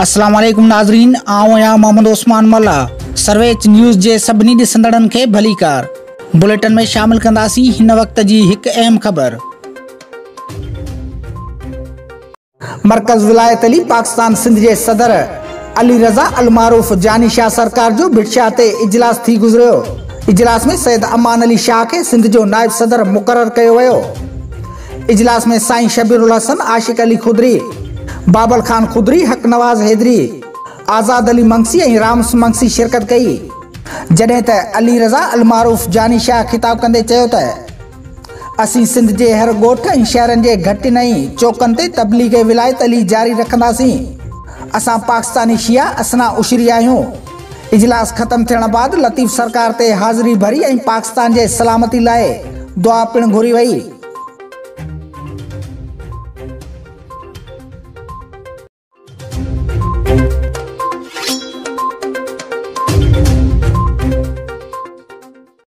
अस्सलाम वालेकुम नाज़रीन, आऊं आहियां मोहम्मद उस्मान मल्ला। सर्वेच न्यूज़ जे सभिनी ॾिसंदड़नि खे भलीकार। बुलेटिन में शामिल कंदासीं हिन वक्त जी हिकु अहम ख़बर। मरकज़ वलायत अली पाकिस्तान सिंध जे सदर अली रज़ा अलमारूफ जानी शाह सरकार जो भिटशाह ते इजलास थी गुज़रियो। इजलास में सैयद अमान अली शाह के सिंध जो नायब सदर मुक़रर कयो वियो। इजलास में साईं शबीरुल हसन, आशिक अली खुदरी, बाबल खान खुदरी, हक नवाज हैदरी, आज़ाद अली मंगसी ऐं रामस मंगसी शिरकत कई। जॾहिं त अली रज़ा अलमारूफ जानी शाह खिताब कंदे चयो त असीं सिंध जे हर ॻोठ ऐं शहरनि जे घटिन ऐं चौकनि ते तबलीग विलायत अली जारी रखंदासीं। असां पाकिस्तानी शिया असना उशरी आहियूं। इजलास ख़त्म थियण बाद लतीफ़ सरकार ते हाज़िरी भरी ऐं पाकिस्तान जे सलामती लाइ दुआ पिणु घुरी वई।